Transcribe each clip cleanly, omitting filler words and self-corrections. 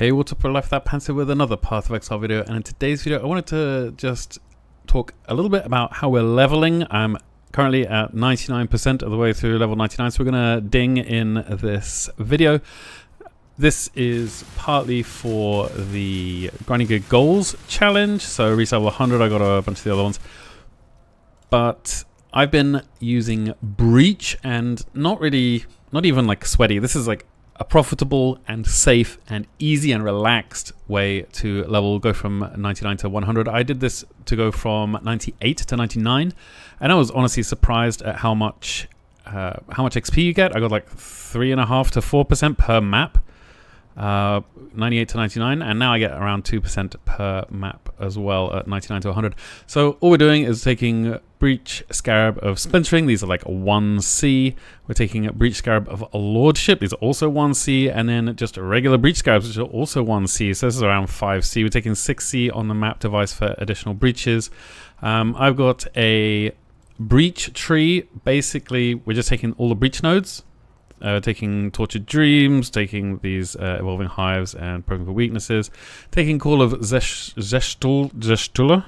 Hey, what's up, Life Without Pants here with another Path of Exile video, and in today's video I wanted to just talk a little bit about how we're leveling. I'm currently at 99% of the way through level 99, so we're going to ding in this video. This is partly for the Grinding Good Goals challenge, so reach level 100, I got a bunch of the other ones. But I've been using Breach and not even like sweaty. This is like a profitable and safe and easy and relaxed way to go from 99 to 100. I did this to go from 98 to 99, and I was honestly surprised at how much XP you get. I got like 3.5 to 4% per map, 98 to 99, and now I get around 2% per map as well at 99 to 100. So all we're doing is taking Breach Scarab of Splintering. These are like 1C. We're taking a Breach Scarab of Lordship. These are also 1C, and then just regular Breach Scarabs, which are also 1C. So this is around 5C. We're taking 6C on the map device for additional breaches. I've got a breach tree. Basically, we're just taking all the breach nodes. Taking Tortured Dreams, taking these Evolving Hives and Probing for Weaknesses, taking Call of Zeshtula.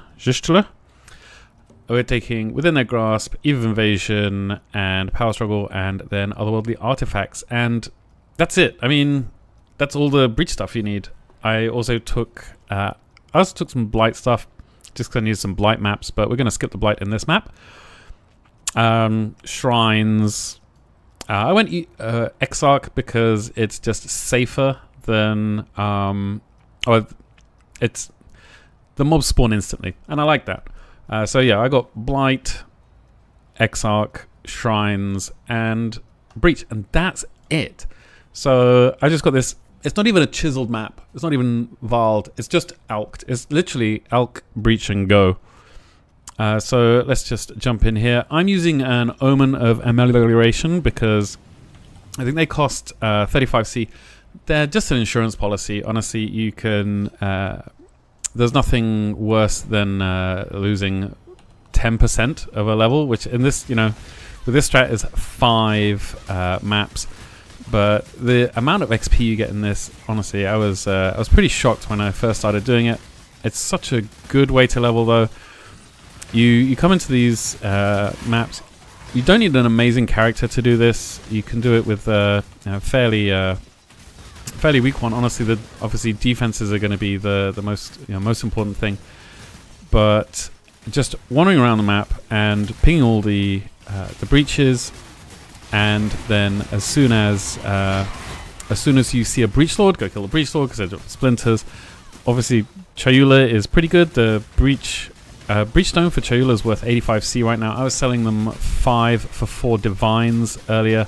We're taking Within Their Grasp, Eve of Invasion, and Power Struggle, and then Otherworldly Artifacts. And that's it. I mean, that's all the breach stuff you need. I also took some Blight stuff, just because I needed some Blight maps, but we're going to skip the Blight in this map. Shrines. I went Exarch because it's just safer than... it's the mobs spawn instantly, and I like that. So yeah, I got Blight, Exarch, Shrines, and Breach, and that's it. So I just got this. It's not even a chiseled map. It's not even Vald. It's just Alked. It's literally Alk, Breach, and go. So let's just jump in here. I'm using an Omen of Amelioration because I think they cost 35C. They're just an insurance policy. Honestly, you can... there's nothing worse than losing 10% of a level, which in this, with this strat is 5 maps. But the amount of XP you get in this, honestly, I was pretty shocked when I first started doing it. It's such a good way to level, though. You come into these maps. You don't need an amazing character to do this. You can do it with fairly weak one. Honestly, obviously defenses are going to be the most important thing. But just wandering around the map and pinging all the breaches, and then as soon as you see a breach lord, go kill the breach lord because they're splinters. Obviously, Chayula is pretty good. The breach stone for Chayula is worth 85C right now. I was selling them 5 for 4 divines earlier.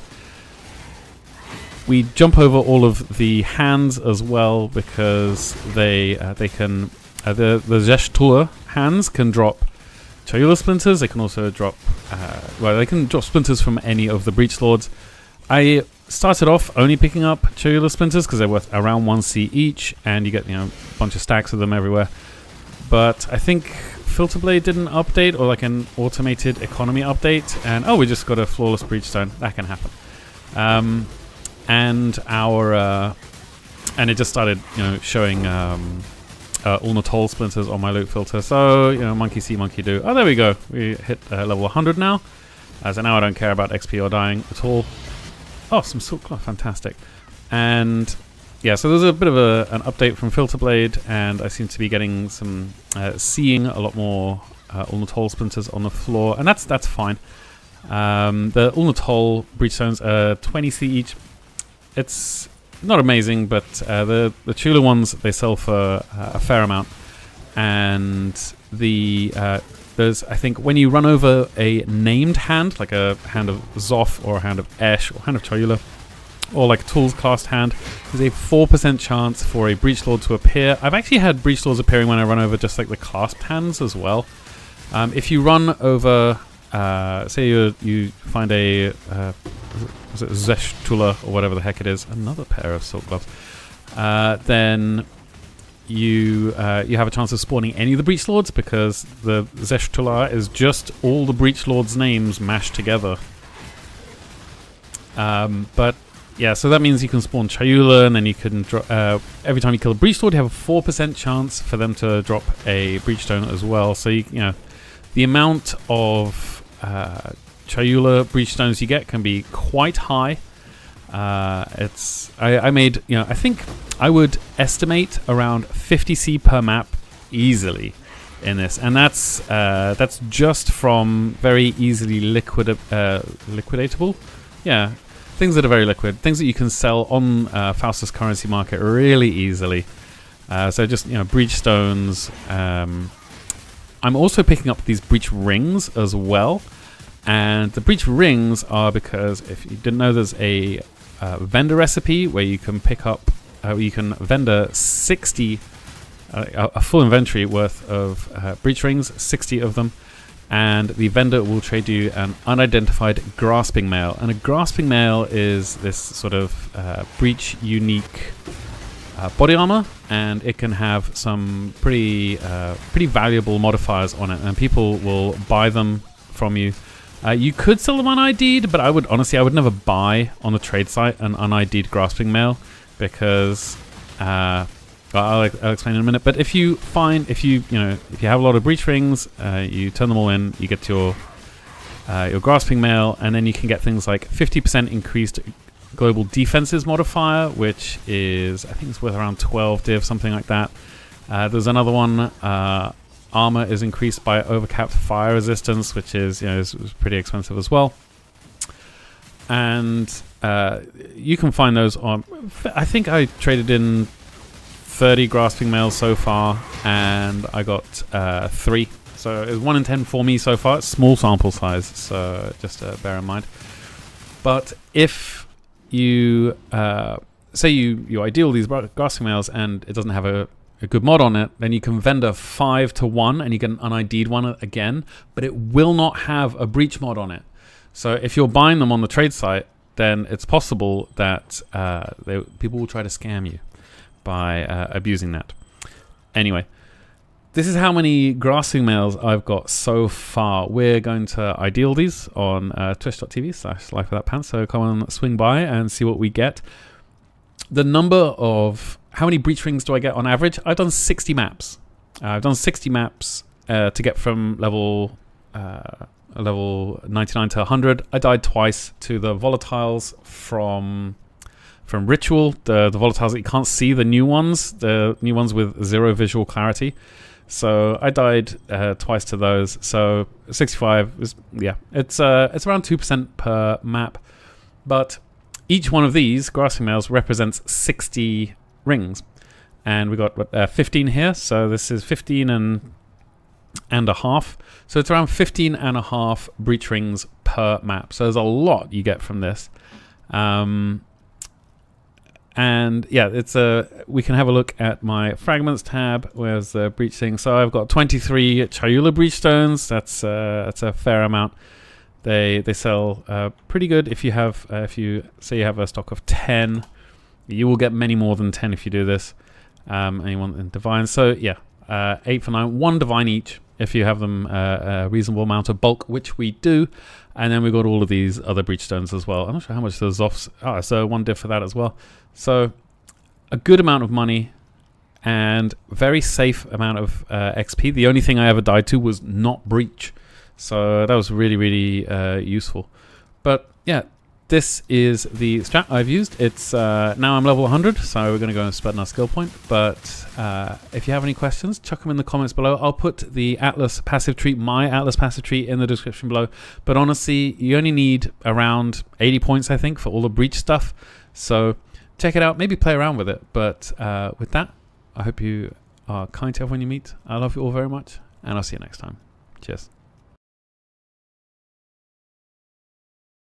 We jump over all of the hands as well because they can the Zeshtula hands can drop Chayula splinters. They can also drop they can drop splinters from any of the breach lords. I started off only picking up Chayula splinters because they're worth around 1C each, and you get a bunch of stacks of them everywhere. But I think Filterblade did an update, or like an automated economy update, and we just got a flawless breach stone. That can happen. And and it just started showing Ulna Toll splinters on my loot filter. So monkey see, monkey do. Oh, there we go. We hit level 100 now. So now I don't care about XP or dying at all. Oh, some silk cloth, fantastic. And yeah, so there's a bit of an update from Filterblade, and I seem to be getting some seeing a lot more Ulna Toll splinters on the floor, and that's fine. The Ulna Toll breach stones are 20C each. It's not amazing, but the Chula ones, they sell for a fair amount. And there's, I think, when you run over a named hand, like a hand of Zoth or a hand of Esh or a hand of Chayula, or like a tools cast hand, there's a 4% chance for a breach lord to appear. I've actually had breach lords appearing when I run over just like the clasped hands as well. If you run over, say you find a was it Zeshtula or whatever the heck it is, another pair of silk gloves, then you have a chance of spawning any of the breach lords, because the Zeshtula is just all the breach lords' names mashed together. But yeah, so that means you can spawn Chayula, and then you can drop every time you kill a breach sword, you have a 4% chance for them to drop a breach stone as well. So you know, the amount of Chayula breach stones you get can be quite high. I made, you know, I think I would estimate around 50C per map easily in this, and that's just from very easily liquidatable, yeah, things that are very liquid, things that you can sell on Faustus currency market really easily. So just, you know, breach stones. I'm also picking up these breach rings as well, and the breach rings are because, if you didn't know, there's a vendor recipe where you can pick up, you can vendor 60, a full inventory worth of breach rings, 60 of them, and the vendor will trade you an unidentified grasping mail. And a grasping mail is this sort of breach unique body armor, and it can have some pretty valuable modifiers on it, and people will buy them from you. You could sell them un-ID'd, but I would never buy on the trade site an un-ID'd grasping mail, because I'll explain in a minute. But if you have a lot of breach rings, you turn them all in, you get your grasping mail, and then you can get things like 50% increased global defenses modifier, which is, I think it's worth around 12 div, something like that. There's another one. Armor is increased by overcapped fire resistance, which is, you know, is pretty expensive as well. And you can find those on, I think I traded in 30 grasping mails so far, and I got 3. So it's 1 in 10 for me so far. It's small sample size, so just bear in mind. But if you say you ideal these grasping mails and it doesn't have a good mod on it, then you can vendor 5 to 1 and you get an un-ID'd one again, but it will not have a breach mod on it. So if you're buying them on the trade site, then it's possible that people will try to scam you by abusing that. Anyway, this is how many grasping mails I've got so far. We're going to ideal these on twitch.tv/lifewithoutpants, so come on, swing by and see what we get. The number of, how many breach rings do I get on average? I've done 60 maps. I've done 60 maps to get from level 99 to 100. I died twice to the volatiles from Ritual, the volatiles that you can't see, the new ones with 0 visual clarity. So I died twice to those. So 65 is, yeah, it's around 2% per map, but each one of these grasping mails represents 60 rings, and we got 15 here, so this is 15 and a half, so it's around 15 and a half breach rings per map. So there's a lot you get from this, and yeah, it's we can have a look at my fragments tab. Where's the breach thing? So I've got 23 Chayula breach stones. That's a fair amount. They sell pretty good. If you have if you say you have a stock of 10, you will get many more than 10 if you do this. And you want in divine. So yeah, 8 for 9, 1 divine each if you have them a reasonable amount of bulk, which we do. And then we got all of these other breach stones as well. I'm not sure how much the Zoffs. Oh, so 1 div for that as well. So a good amount of money and very safe amount of XP. The only thing I ever died to was not breach. So that was really, really useful. But yeah, this is the strat I've used. It's now I'm level 100, so we're going to go and spend our skill point. But if you have any questions, chuck them in the comments below. I'll put the Atlas passive tree, my Atlas passive tree, in the description below. But honestly, you only need around 80 points, I think, for all the breach stuff. So check it out. Maybe play around with it. But with that, I hope you are kind to everyone you meet. I love you all very much, and I'll see you next time. Cheers.